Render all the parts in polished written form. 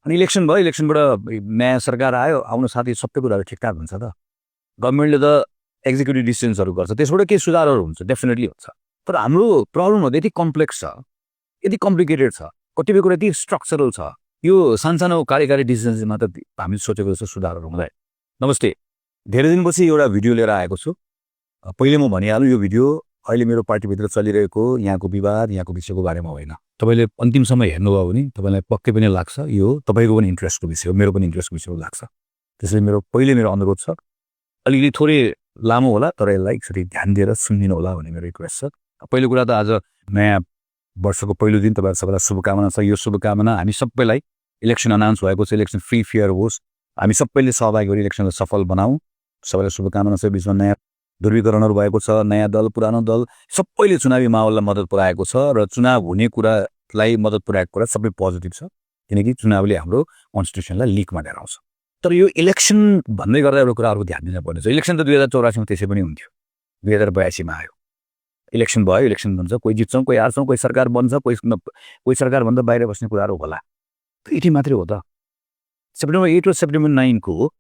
अनि इलेक्सन भयो, इलेक्सनबाट नयाँ सरकार आयो, आउन साथै सबै कुराहरू ठिकठाक हुन्छ त। गभर्मेन्टले त एक्जिक्युटिभ डिसिजन्सहरू गर्छ, त्यसबाट केही सुधारहरू हुन्छ, डेफिनेटली हुन्छ। तर हाम्रो प्रब्लमहरू यति कम्प्लेक्स छ, यति कम्प्लिकेटेड छ, कतिपय कुरा यति स्ट्रक्चरल छ, यो सानसानो कार्यकारी डिसिजन्समा त हामी सोचेको जस्तो सुधारहरू हुँदैन। नमस्ते, धेरै दिनपछि एउटा भिडियो लिएर आएको छु। पहिले म भनिहालौँ, यो भिडियो अहिले मेरो पार्टीभित्र चलिरहेको यहाँको विवाद, यहाँको विषयको बारेमा होइन। तपाईँले अन्तिमसम्म हेर्नुभयो भने तपाईँलाई पक्कै पनि लाग्छ यो तपाईँको पनि इन्ट्रेस्टको विषय हो, मेरो पनि इन्ट्रेस्टको विषय लाग्छ। त्यसैले मेरो अनुरोध छ, अलिकति थोरै लामो होला तर यसलाई एकचोटि ध्यान दिएर सुनिदिनु होला भन्ने मेरो रिक्वेस्ट छ। पहिलो कुरा त आज नयाँ वर्षको पहिलो दिन तपाईँहरू सबैलाई शुभकामना छ। यो शुभकामना हामी सबैलाई, इलेक्सन अनाउन्स भएको छ, इलेक्सन फ्री फेयर होस्, हामी सबैले सहभागी गरी इलेक्सनलाई सफल बनाऊ, सबैलाई शुभकामना छ। बिचमा नयाँ ध्रुवीकरणहरू भएको छ, नयाँ दल पुरानो दल सबैले चुनावी माहौललाई मद्दत पुर्याएको छ र चुनाव हुने कुरालाई मद्दत पुर्याएको कुरा सबै पोजिटिभ छ, किनकि चुनावले हाम्रो कन्स्टिट्युसनलाई लिकमा लिएर आउँछ। तर यो इलेक्सन भन्दै गर्दा एउटा कुरा अर्को ध्यान दिनुपर्ने छ। इलेक्सन त 2084मा त्यसै पनि हुन्थ्यो, 2082मा आयो। इलेक्सन भयो, इलेक्सन भन्छ, कोही जित्छौँ, कोही हार्छौँ, कोही सरकार बन्छ, कोही सरकारभन्दा बाहिर बस्ने कुराहरू होला, यति मात्रै हो त। सेप्टेम्बर 8 र सेप्टेम्बर 9 को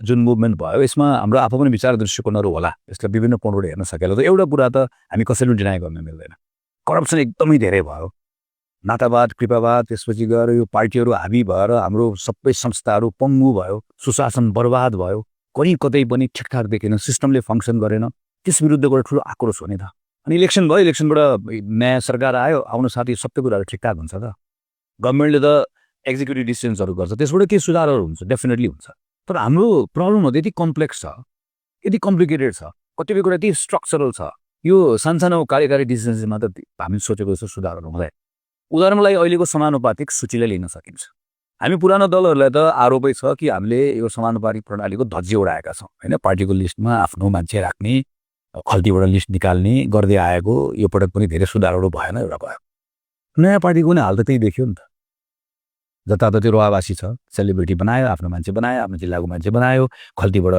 जुन मुभमेन्ट भयो, यसमा हाम्रो आफू पनि विचार दृष्टिकोणहरू होला, यसलाई विभिन्न कोणबाट हेर्न सकेला। त एउटा कुरा त हामी कसैले डिनाइ गर्न मिल्दैन, करप्सन एकदमै धेरै भयो, नातावाद कृपावाद, त्यसपछि गएर यो पार्टीहरू हाबी भएर हाम्रो सबै संस्थाहरू पङ्गु भयो, सुशासन बर्बाद भयो, कहीँ कतै पनि ठिकठाक देखेन, सिस्टमले फङ्सन गरेन, त्यस विरुद्धको ठुलो आक्रोश हुने त। अनि इलेक्सन भयो, इलेक्सनबाट नयाँ सरकार आयो, आउन साथै सबै कुराहरू ठिकठाक हुन्छ त। गभर्मेन्टले त एक्जिक्युटिभ डिसिजन्सहरू गर्छ, त्यसबाट केही सुधारहरू हुन्छ, डेफिनेटली हुन्छ। तर हाम्रो प्रब्लमहरू यति कम्प्लेक्स छ, यति कम्प्लिकेटेड छ, कतिपय कुरा यति स्ट्रक्चरल छ, यो सानसानो कार्यकारी डिसिजन्समा त हामी सोचेको जस्तो सुधारहरू हुँदैन। उदाहरणको लागि अहिलेको समानुपातिक सूचीलाई लिन सकिन्छ। हामी पुरानो दलहरूलाई त आरोपै छ कि हामीले यो समानुपातिक प्रणालीको धज्जी उडाएका छौँ, होइन। पार्टीको लिस्टमा आफ्नो मान्छे राख्ने, खल्तीबाट लिस्ट निकाल्ने गर्दै आएको, यो पटक पनि धेरै सुधारहरू भएन, एउटा भयो। नयाँ पार्टीको पनि हाल त त्यही देखियो नि त, जताततै रोहावासी छ, सेलिब्रिटी बनायो, आफ्नो मान्छे बनायो, आफ्नो जिल्लाको मान्छे बनायो, खल्तीबाट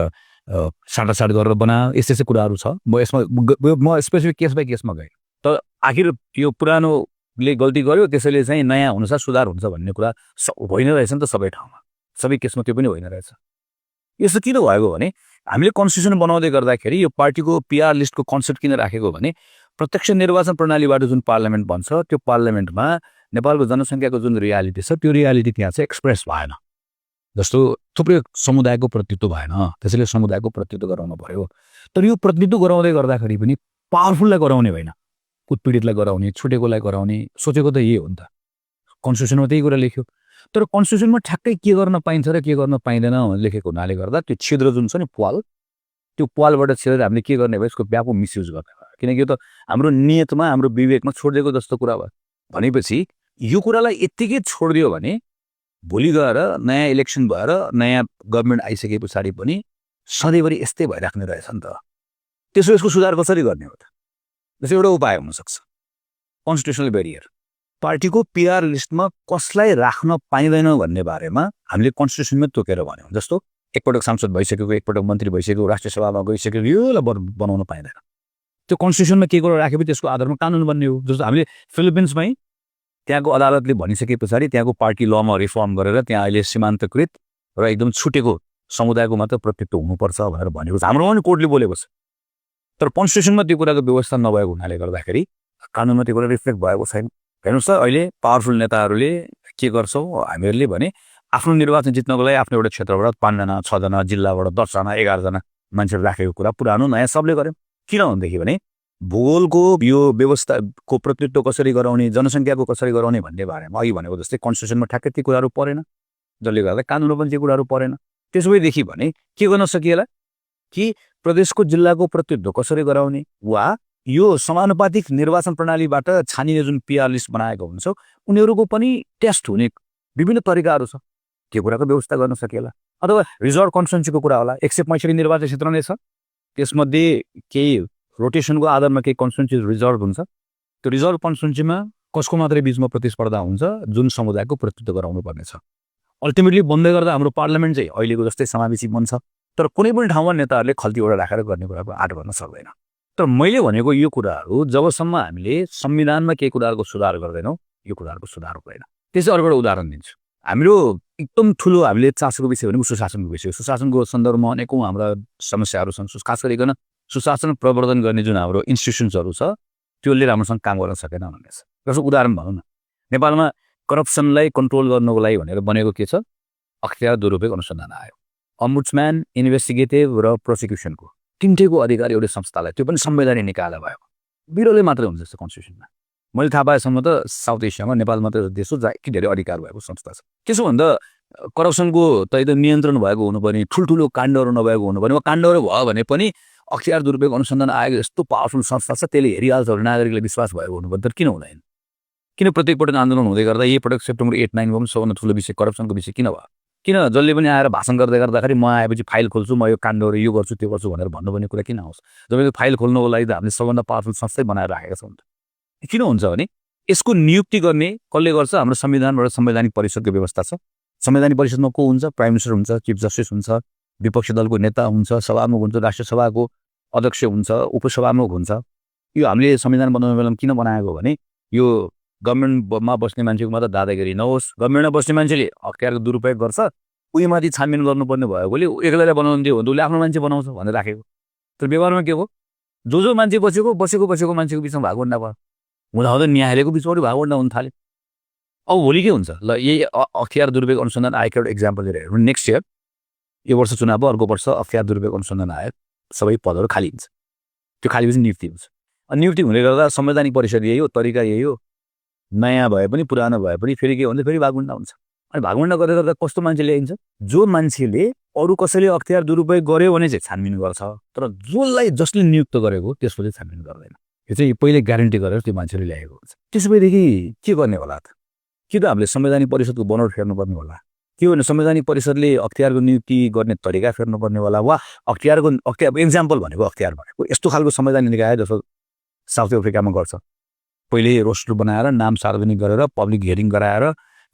साटासाट गरेर बनायो, यस्तै कुराहरू छ। म स्पेसिफिक केस बाई केसमा गएँ, तर आखिर यो पुरानोले गल्ती गर्यो, त्यसैले चाहिँ नयाँ अनुसार सुधार हुन्छ भन्ने कुरा होइन रहेछ नि त। सबै ठाउँमा, सबै केसमा त्यो पनि होइन रहेछ। यस्तो किन भएको भने हामीले कन्स्टिट्युसन बनाउँदै गर्दाखेरि यो पार्टीको पिआर लिस्टको कन्सेप्ट किन राखेको भने प्रत्यक्ष निर्वाचन प्रणालीबाट जुन पार्लियामेन्ट बन्छ, त्यो पार्लियामेन्टमा नेपालको जनसङ्ख्याको जुन रियालिटी छ, त्यो रियालिटी त्यहाँ चाहिँ एक्सप्रेस भएन। जस्तो थुप्रै समुदायको प्रतिनिधित्व भएन, त्यसैले समुदायको प्रतिनिधित्व गराउनु पर्यो। तर यो प्रतिनिधित्व गराउँदै गर्दाखेरि पनि पावरफुललाई गराउने होइन, उत्पीडितलाई गराउने, छुटेकोलाई गराउने, सोचेको त यही हो नि त। कन्स्टिट्युसनमा त्यही कुरा लेख्यो, तर कन्स्टिट्युसनमा ठ्याक्कै के गर्न पाइन्छ र के गर्न पाइँदैन लेखेको हुनाले गर्दा त्यो छिद्र जुन छ नि, पाल, त्यो पालबाट छिरेर हामीले के गर्ने भयो, यसको व्यापक मिसयुज गर्ने भयो। किनकि यो त हाम्रो नियतमा, हाम्रो विवेकमा छोडिदिएको जस्तो कुरा भयो। भनेपछि यो कुरालाई यत्तिकै छोडिदियो भने भोलि गएर नयाँ इलेक्सन भएर नयाँ गभर्मेन्ट आइसके पछाडि पनि सधैँभरि यस्तै भइराख्ने रहेछ नि त। यसको सुधार कसरी गर्ने हो त? जस्तो एउटा उपाय हुनसक्छ, कन्स्टिट्युसनल ब्यारियर। पार्टीको पिआर लिस्टमा कसलाई राख्न पाइँदैन भन्ने बारेमा हामीले कन्स्टिट्युसनमै तोकेर भन्यौँ। जस्तो एकपटक सांसद भइसकेको, एकपटक मन्त्री भइसकेको, राष्ट्रिय सभामा गइसकेको, योलाई बनाउन पाइँदैन। त्यो कन्स्टिट्युसनमा के गरेर राखेपछि त्यसको आधारमा कानुन बन्ने हो। जस्तो हामीले फिलिपिन्समै त्यहाँको अदालतले भनिसके पछाडि त्यहाँको पार्टी लमा रिफर्म गरेर त्यहाँ अहिले सीमान्तकृत र एकदम छुटेको समुदायको मात्र प्रतिनिधित्व हुनुपर्छ भनेर भनेको छ। हाम्रो पनि कोर्टले बोलेको छ, तर कन्स्टिट्युसनमा त्यो कुराको व्यवस्था नभएको हुनाले गर्दाखेरि कानुनमा त्यो कुरा रिफ्लेक्ट भएको छैन। हेर्नुहोस् त, अहिले पावरफुल नेताहरूले के गर्छौँ हामीहरूले भने आफ्नो निर्वाचन जित्नको लागि आफ्नो एउटा क्षेत्रबाट 5 जना 6 जना, जिल्लाबाट 10 जना 11 जना मान्छेहरू राखेको कुरा पुरानो नयाँ सबले गर्यौँ। किन भनेदेखि भने भूगोलको यो व्यवस्थाको प्रतिनिधित्व कसरी गराउने, जनसङ्ख्याको कसरी गराउने भन्ने बारेमा अघि भनेको जस्तै कन्स्टिट्युसनमा ठ्याक्कै ती कुराहरू परेन, जसले गर्दा कानुनमा पनि ती कुराहरू परेन। त्यसो भएदेखि भने के गर्न सकिएला कि प्रदेशको जिल्लाको प्रतिनिधित्व कसरी गराउने, वा यो समानुपातिक निर्वाचन प्रणालीबाट छानिने जुन पिआर लिस्ट बनाएको हुन्छ उनीहरूको पनि टेस्ट हुने विभिन्न तरिकाहरू छ, त्यो कुराको व्यवस्था गर्न सकिएला। अथवा रिजर्भ कन्स्टिट्युन्सीको कुरा होला, 165 निर्वाचन क्षेत्र नै छ, त्यसमध्ये केही रोटेसनको आधारमा केही कन्स्टिट्युन्सी रिजर्भ हुन्छ। त्यो रिजर्भ कन्स्टिट्युन्सीमा कसको मात्रै बिचमा प्रतिस्पर्धा हुन्छ, जुन समुदायको प्रतिनिधित्व गराउनु पर्नेछ। अल्टिमेटली बन्दै गर्दा हाम्रो पार्लियामेन्ट चाहिँ अहिलेको जस्तै समावेशी बन्छ, तर कुनै पनि ठाउँमा नेताहरूले खल्तीबाट राखेर गर्ने कुराको आँट गर्न सक्दैन। तर मैले भनेको यो कुराहरू जबसम्म हामीले संविधानमा केही कुराहरूको सुधार गर्दैनौँ, यो कुराहरूको सुधार हुँदैन। त्यसै अर्को एउटा उदाहरण दिन्छु। हाम्रो एकदम ठुलो हामीले चासोको विषय भनेको सुशासनको विषय हो। सुशासनको सन्दर्भमा अनेकौँ हाम्रा समस्याहरू छन्। खास गरिकन सुशासन प्रवर्धन गर्ने जुन हाम्रो इन्स्टिट्युसन्सहरू छ त्यसले राम्रोसँग काम गर्न सकेन भन्ने छ। जस्तो उदाहरण भनौँ न, नेपालमा करप्सनलाई कन्ट्रोल गर्नको लागि भनेर बनेको के छ? अख्तियार दुरुपयोग अनुसन्धान आयोग, अम्बुड्सम्यान, इन्भेस्टिगेटिभ र प्रोसिक्युसनको तिनटैको अधिकार एउटै संस्थालाई, त्यो पनि संवैधानिक निकायलाई भएको। बिरोले मात्रै हुन्छ जस्तो कन्स्टिट्युसनमा। मैले थाहा पाएसम्म त साउथ एसियामा नेपाल मात्रै देश हो जहाँ यति धेरै अधिकार भएको संस्था छ। त्यसो भन्दा करप्सनको त एकदम नियन्त्रण भएको हुनुपर्ने, ठुल्ठुलो काण्डहरू नभएको हुनुपर्ने, वा काण्डहरू भयो भने पनि अख्तियार दुरुपयोग अनुसन्धान आयोग यस्तो पावरफुल संस्था छ त्यसले हेरिहाल्छ भने नागरिकलाई विश्वास भएको हुनुपर्ने, तर किन हुँदैन? किन प्रत्येक पटक आन्दोलन हुँदै गर्दा यही पटक सेप्टेम्बर 8-9 पनि सबभन्दा ठुलो विषय करप्सनको विषय किन भयो? किन जसले पनि आएर भाषण गर्दै गर्दाखेरि म आएपछि फाइल खोल्छु, म यो काण्डहरू यो गर्छु त्यो गर्छु भनेर भन्नुपर्ने कुरा किन आउँछ? जब यो फाइल खोल्नको लागि त हामीले सबभन्दा पावरफुल संस्थै बनाएर राखेका छौँ। किन हुन्छ भने यसको नियुक्ति गर्ने कसले गर्छ? हाम्रो संविधानबाट संवैधानिक परिषदको व्यवस्था छ। संवैधानिक परिषदमा को हुन्छ? प्राइम मिनिस्टर हुन्छ, चिफ जस्टिस हुन्छ, विपक्षी दलको नेता हुन्छ, सभामुख हुन्छ, राष्ट्रिय सभाको अध्यक्ष हुन्छ, उपसभामुख हुन्छ। यो हामीले संविधान बनाउने बेलामा किन बनाएको भने यो गभर्मेन्टमा बस्ने मान्छेको मात्र दादागिरी नहोस्, गभर्मेन्टमा बस्ने मान्छेले अख्तियारको दुरुपयोग गर्छ उहीमाथि छानबिन गर्नुपर्ने भएकोले एक्लैलाई बनाउनु दियो भने उसले आफ्नो मान्छे बनाउँछ भनेर राखेको। तर व्यवहारमा के हो? जो मान्छे बसेको मान्छेको बिचमा भागवण्डा भयो, हुँदा न्यायालयको बिचमा भागवण्डा हुन थाल्यो। अब भोलि के हुन्छ? ल यही अख्तियार दुरुपयोग अनुसन्धान आयोगको एउटा इक्जाम्पल लिएर हेरौँ। नेक्स्ट इयर यो वर्ष चुनाव भयो, अर्को वर्ष अख्तियार दुरुपयोग अनुसन्धान आयोग सबै पदहरू खाली हुन्छ। त्यो खाली पछि नियुक्ति हुन्छ। अनि नियुक्ति हुँदै गर्दा संवैधानिक परिषद यही हो, तरिका यही हो। नयाँ भए पनि पुरानो भए पनि फेरि के हुन्छ? फेरि भागवण्डा हुन्छ। अनि भागवण्डा गर्दै गर्दा कस्तो मान्छे ल्याइन्छ? जो मान्छेले अरू कसैले अख्तियार दुरुपयोग गर्यो भने चाहिँ छानबिन गर्छ, तर जसले नियुक्त गरेको त्यसले छानबिन गर्दैन। यो चाहिँ पहिले ग्यारेन्टी गरेर त्यो मान्छेले ल्याएको हुन्छ। त्यसो भएदेखि के गर्ने होला त? कि त हामीले संवैधानिक परिषदको बनोट फेर्नुपर्ने होला, के भने संवैधानिक परिषदले अख्तियारको नियुक्ति गर्ने तरिका फेर्नुपर्ने होला, वा अख्तियार एक्जाम्पल भनेको अख्तियार भनेको यस्तो खालको संवैधानिक निकाय जस्तो साउथ अफ्रिकामा गर्छ। पहिले रोस्टर बनाएर नाम सार्वजनिक गरेर पब्लिक हियरिङ गराएर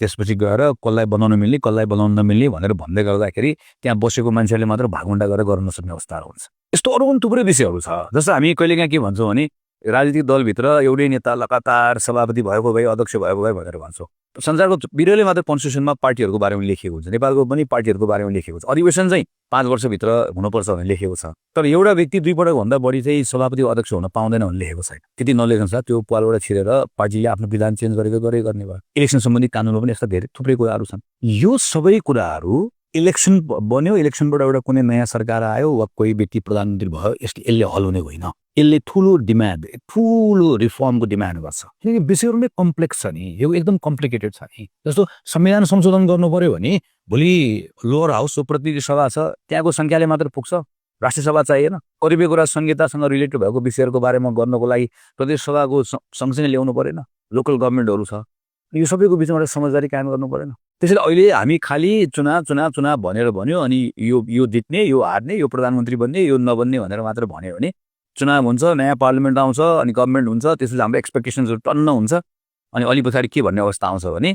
त्यसपछि गएर कसलाई बनाउन मिल्ने कसलाई बनाउन नमिल्ने भनेर भन्दै गर्दाखेरि त्यहाँ बसेको मान्छेले मात्र भागवण्डा गरेर गर्न नसक्ने अवस्थाहरू हुन्छ। यस्तो अरू पनि थुप्रै विषयहरू छ। जस्तो हामी कहिलेकाहीँ के भन्छौँ भने राजनीतिक दलभित्र एउटै नेता लगातार सभापति भएको भए अध्यक्ष भएको भए भनेर भन्छौँ। संसारको बिरलै मात्र कन्स्टिट्युसनमा पार्टीहरूको बारेमा लेखिएको हुन्छ, नेपालको पनि पार्टीहरूको बारेमा लेखिएको छ। अधिवेशन चाहिँ 5 वर्षभित्र हुनुपर्छ भनेर लेखेको छ, तर एउटा व्यक्ति 2 पटकभन्दा बढी चाहिँ सभापति अध्यक्ष हुन पाउँदैन भनेर लेखेको छैन। त्यति नलेख्नु छ, त्यो पालबाट छिरेर पार्टीले आफ्नो विधान चेन्ज गरेको गर्ने भयो। इलेक्सन सम्बन्धी कानुनमा पनि यस्ता धेरै थुप्रै कुराहरू छन्। यो सबै कुराहरू इलेक्सन बन्यो, इलेक्सनबाट एउटा कुनै नयाँ सरकार आयो वा कोही व्यक्ति प्रधानमन्त्री भयो, यसले हल हुने होइन। यसले ठुलो डिमान्ड, ठुलो रिफर्मको डिमान्ड गर्छ। किनकि विषयहरू नै कम्प्लेक्स छ नि, यो एकदम कम्प्लिकेटेड छ नि। जस्तो संविधान संशोधन गर्नु पर्यो भने भोलि लोअर हाउस प्रतिनिधि सभा छ, त्यहाँको सङ्ख्याले मात्र पुग्छ, राष्ट्रिय सभा चाहिएन। कतिपय कुरा संहितासँग रिलेटेड भएको विषयहरूको बारेमा गर्नको लागि प्रदेश सभाको सँगसँगै ल्याउनु परेन, लोकल गभर्मेन्टहरू छ। यो सबैको बिचमा एउटा समझदारी कायम गर्नु परेन। त्यसैले अहिले हामी खालि चुनाव भनेर भन्यो, अनि यो जित्ने, यो हार्ने, यो प्रधानमन्त्री बन्ने, यो नबन्ने भनेर मात्र भन्यो भने चुनाव हुन्छ, नयाँ पार्लिमेन्ट आउँछ, अनि गभर्मेन्ट हुन्छ, त्यसपछि हाम्रो एक्सपेक्टेसन्सहरू टन्न हुन्छ। अनि अलि पछाडि के भन्ने अवस्था आउँछ भने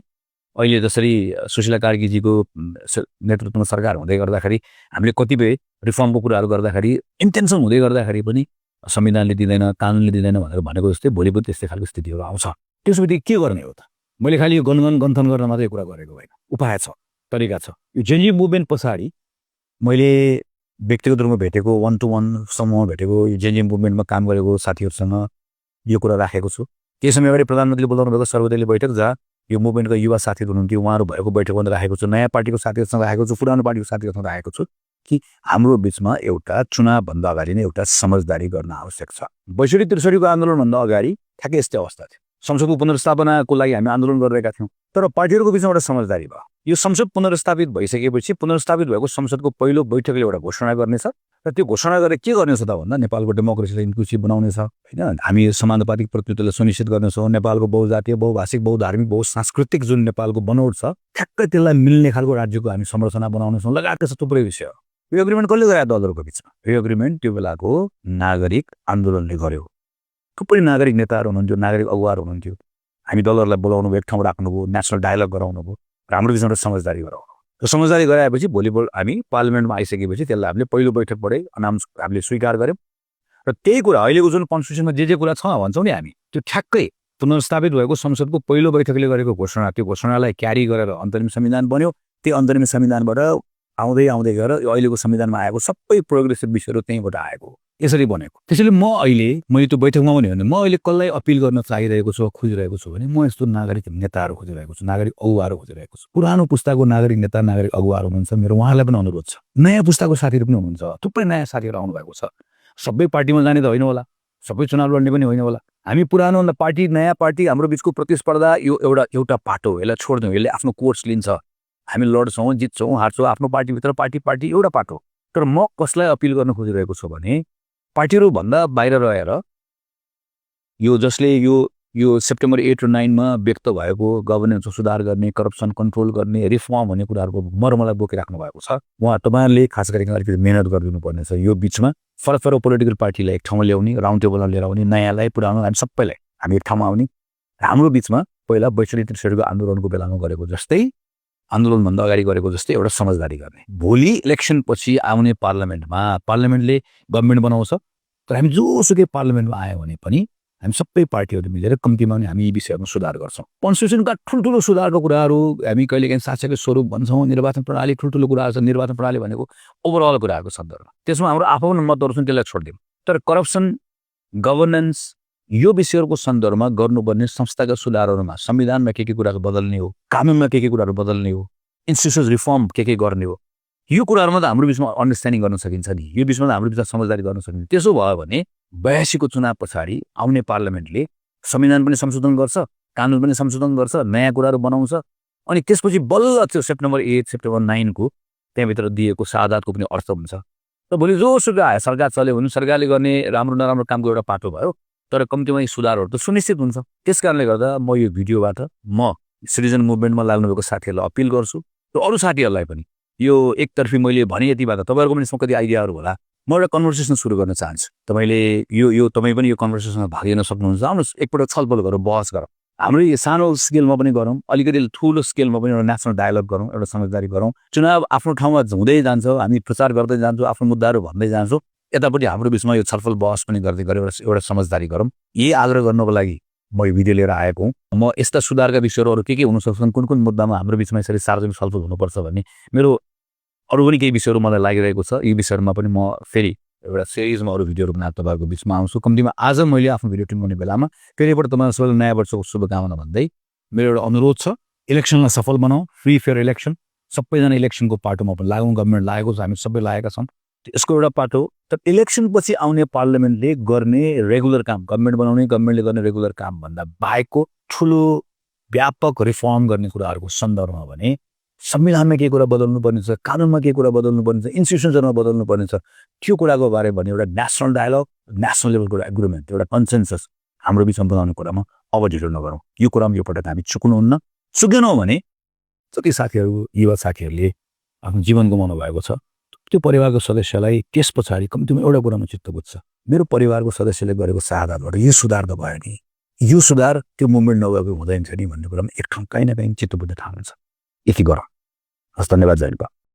अहिले जसरी सुशीला कार्कीजीको नेतृत्वमा सरकार हुँदै गर्दाखेरि हामीले कतिपय रिफर्मको कुराहरू गर्दाखेरि इन्टेन्सन हुँदै गर्दाखेरि पनि संविधानले दिँदैन, कानुनले दिँदैन भनेर भनेको जस्तै भोलि पनि त्यस्तै खालको स्थितिहरू आउँछ। त्यसपछि के गर्ने हो त? मैले खालि यो गन्थन गर्न मात्रै कुरा गरेको होइन, उपाय छ, तरिका छ। यो जेएनयू मुभमेन्ट पछाडि मैले व्यक्तिगत रूपमा भेटेको 1-to-1 समूहमा भेटेको यो जेएनयू मुभमेन्टमा काम गरेको साथीहरूसँग यो कुरा राखेको छु। केही समय अगाडि प्रधानमन्त्रीले बोलाउनु भएको सर्वदलीय बैठक जहाँ यो मुभमेन्टको युवा साथीहरू हुनुहुन्थ्यो, उहाँहरू भएको बैठकमा राखेको छु। नयाँ पार्टीको साथीहरूसँग राखेको छु, पुरानो पार्टीको साथीहरूसँग राखेको छु कि हाम्रो बिचमा एउटा चुनावभन्दा अगाडि नै एउटा समझदारी गर्न आवश्यक छ। 62-63को आन्दोलनभन्दा अगाडि ठ्याक्कै यस्तै अवस्था थियो। संसदको पुनर्स्थापनाको लागि हामी आन्दोलन गरिरहेका थियौँ, तर पार्टीहरूको बिचमा एउटा समझदारी भयो। यो संसद पुनर्स्थापित भइसकेपछि पुनर्स्थापित भएको संसदको पहिलो बैठकले एउटा घोषणा गर्नेछ, र त्यो घोषणा गरेर के गर्नेछ त भन्दा नेपालको डेमोक्रेसीलाई इन्क्लुसिभ बनाउनेछ, होइन? हामी समानुपातिक प्रतिनिधित्वलाई सुनिश्चित गर्नेछौँ। नेपालको बहुजातीय, बहुभाषिक, बहुधार्मिक, बहुसांस्कृतिक जुन नेपालको बनोट छ, ठ्याक्कै त्यसलाई मिल्ने खालको राज्यको हामी संरचना बनाउनेछौँ, लगायतका थुप्रै विषय। यो एग्रिमेन्ट कसले गरायो दलहरूको बिचमा? यो एग्रिमेन्ट त्यो बेलाको नागरिक आन्दोलनले गर्यो। थुप्रै नागरिक नेताहरू हुनुहुन्थ्यो, नागरिक अगुवाहरू हुनुहुन्थ्यो। हामी दलहरूलाई बोलाउनु भयो, एक ठाउँ राख्नुभयो, नेसनल डायलग गराउनु भयो, र हाम्रो बिचमा समझदारी गराउनु। र समझदारी गराएपछि भोलिपल्ट हामी पार्लिमेन्टमा आइसकेपछि त्यसलाई हामीले पहिलो बैठकबाटै अनाउन्स हामीले स्वीकार गऱ्यौँ। र त्यही कुरा अहिलेको जुन कन्स्टिट्युसनमा जे कुरा छ भन्छौँ नि हामी, त्यो ठ्याक्कै पुनर्स्थापित भएको संसदको पहिलो बैठकले गरेको घोषणा, त्यो घोषणालाई क्यारी गरेर अन्तरिम संविधान बन्यो। त्यो अन्तरिम संविधानबाट आउँदै आउँदै गएर यो अहिलेको संविधानमा आएको सबै प्रोग्रेसिभ विषयहरू त्यहीँबाट आएको, यसरी बनेको। त्यसैले मैले त्यो बैठकमा पनि भने म अहिले कसलाई अपिल गर्न चाहिरहेको छु, खोजिरहेको छु भने म यस्तो नागरिक नेताहरू खोजिरहेको छु, नागरिक अगुवाहरू खोजिरहेको छु। पुरानो पुस्ताको नागरिक नेता, नागरिक अगुवाहरू हुनुहुन्छ, मेरो उहाँलाई पनि अनुरोध छ। नयाँ पुस्ताको साथीहरू पनि हुनुहुन्छ, थुप्रै नयाँ साथीहरू आउनुभएको छ। सबै पार्टीमा जाने त होइन होला, सबै चुनाव लड्ने पनि होइन होला। हामी पुरानो पार्टी, नयाँ पार्टी, हाम्रो बिचको प्रतिस्पर्धा यो एउटा पाटो हो। यसलाई छोड्दिउँ, यसले आफ्नो कोर्स लिन्छ। हामी लड्छौँ, जित्छौँ, हार्छौँ, आफ्नो पार्टीभित्र पार्टी एउटा पाटो। तर म कसलाई अपिल गर्न खोजिरहेको छु भने पार्टीहरूभन्दा बाहिर रहेर यो जसले यो सेप्टेम्बर 8 र 9 मा व्यक्त भएको गभर्नेन्सको सुधार गर्ने, करप्सन कन्ट्रोल गर्ने, रिफर्म भन्ने कुराहरूको मर्मलाई बोकिराख्नु भएको छ। उहाँ तपाईँहरूले खास गरी अलिकति मेहनत गरिदिनु पर्ने छ। यो बिचमा फरक पोलिटिकल पार्टीलाई एक ठाउँमा ल्याउने, राउन्ड टेबलमा लिएर आउने, नयाँलाई पुरानो हामी सबैलाई हामी एक ठाउँमा आउने। हाम्रो बिचमा पहिला 42-43 आन्दोलनको बेलामा गरेको जस्तै, आन्दोलनभन्दा अगाडि गरेको जस्तै एउटा समझदारी गर्ने। भोलि इलेक्सन पछि आउने पार्लियामेन्टले गभर्मेन्ट बनाउँछ, तर हामी जोसुकै पार्लियामेन्टमा आयो भने पनि हामी सबै पार्टीहरू मिलेर कम्तीमा पनि हामी यी विषयहरूमा सुधार गर्छौँ। कन्स्टिट्युसनका ठुल्ठुलो सुधारको कुराहरू हामी कहिलेकाहीँ शासकीय स्वरूप भन्छौँ, निर्वाचन प्रणाली ठुल्ठुलो कुराहरू छ। निर्वाचन प्रणाली भनेको ओभरअल कुराहरूको सन्दर्भ, त्यसमा हाम्रो आफ्नो मतहरू छन्, त्यसलाई छोडिदिउँ। तर करप्सन, गभर्नेन्स, यो विषयहरूको सन्दर्भमा गर्नुपर्ने संस्थागत सुधारहरूमा संविधानमा के कुराहरू बदल्ने हो, कानुनमा के कुराहरू बदल्ने हो, इन्स्टिट्युसनल रिफर्म के गर्ने हो, यो कुराहरूमा त हाम्रो बिचमा अन्डरस्ट्यान्डिङ गर्न सकिन्छ नि। यो बिचमा हाम्रो बिचमा समझदारी गर्न सकिन्छ। त्यसो भयो भने 82 को चुनाव पछाडि आउने पार्लियामेन्टले संविधान पनि संशोधन गर्छ, कानुन पनि संशोधन गर्छ, नयाँ कुराहरू बनाउँछ। अनि त्यसपछि बल्ल त्यो सेप्टेम्बर 8, सेप्टेम्बर 9 को त्यहाँभित्र दिएको सादातको पनि अर्थ हुन्छ। त भोलि जोसुकै आयो सरकार चल्यो भने सरकारले गर्ने राम्रो नराम्रो कामको एउटा पाटो भयो, तर कम्तीमा यी सुधारहरू त सुनिश्चित हुन्छ। त्यस कारणले गर्दा म यो भिडियोबाट सिटिजन मुभमेन्टमा लाग्नुभएको साथीहरूलाई अपिल गर्छु, र अरू साथीहरूलाई पनि यो एकतर्फी मैले भने यतिबाट तपाईँहरूको पनि कति आइडियाहरू होला। म एउटा कन्भर्सेसन सुरु गर्न चाहन्छु। तपाईँले तपाईँ पनि यो कन्भर्सेसनमा भाग लिन सक्नुहुन्छ। आउनुहोस् एकपल्ट छलफल गरौँ, बहस गरौँ। हाम्रो यो सानो स्केलमा पनि गरौँ, अलिकति ठुलो स्केलमा पनि एउटा नेसनल डायलग गरौँ, एउटा समझदारी गरौँ। चुनाव आफ्नो ठाउँमा हुँदै जान्छ, हामी प्रचार गर्दै जान्छौँ, आफ्नो मुद्दाहरू भन्दै जान्छौँ, यतापट्टि हाम्रो बिचमा यो छलफल बहस पनि गर्दै गरेर एउटा समझदारी गरौँ। यही आग्रह गर्नको लागि म यो भिडियो लिएर आएको हुँ। म यस्ता सुधारका विषयहरू अरू के हुन सक्छन्, कुन मुद्दामा हाम्रो बिचमा यसरी सार्वजनिक छलफल हुनुपर्छ भन्ने मेरो अरू पनि केही विषयहरू मलाई लागिरहेको छ। यी विषयहरूमा पनि म फेरि एउटा सिरिजमा अरू भिडियोहरू बनाएर तपाईँहरूको बिचमा आउँछु। कम्तीमा आज मैले आफ्नो भिडियो टिमाउने बेलामा फेरिबाट तपाईँहरू सबैलाई नयाँ वर्षको शुभकामना भन्दै मेरो एउटा अनुरोध छ, इलेक्सनलाई सफल बनाऊ, फ्री फेयर इलेक्सन। सबैजना इलेक्सनको पाटोमा पनि लागौँ। गभर्मेन्ट लागेको छ, हामी सबै लागेका छौँ, यसको एउटा पाटो। तर इलेक्सन पछि आउने पार्लियामेन्टले गर्ने रेगुलर काम, गभर्मेन्ट बनाउने, गभर्मेन्टले गर्ने रेगुलर काम भन्दा बाहेकको ठुलो व्यापक रिफर्म गर्ने कुराहरूको सन्दर्भमा भने संविधानमा के कुरा बदल्नु पर्ने छ, कानुनमा के कुरा बदल्नु पर्ने छ, इन्स्टिट्युसनमा बदल्नु पर्ने छ, त्यो कुराको बारेमा भने एउटा नेसनल डायलग, नेसनल लेभलको एग्रिमेन्ट, एउटा कन्सेन्सस हाम्रो बिचमा बनाउने कुरामा अब ढिलो नगरौँ। यो कुरामा यो पटक हामी चुक्नुहुन्न। चुकेनौँ भने जति साथीहरू, युवा साथीहरूले आफ्नो जीवन गुमाउनु भएको छ, त्यो परिवारको सदस्यलाई त्यस पछाडि कम्तीमा एउटा कुरामा चित्त बुझ्छ, मेरो परिवारको सदस्यले गरेको शहादतबाट यो सुधार त भयो नि, यो सुधार त्यो मुभमेन्ट नभएको हुँदैन नि भन्ने कुरामा एक ठाउँ कहीँ न कहीँ चित्त बुझ्ने ठाउँ छ। यति गरौँ। हस्, धन्यवाद। जय नेपाल।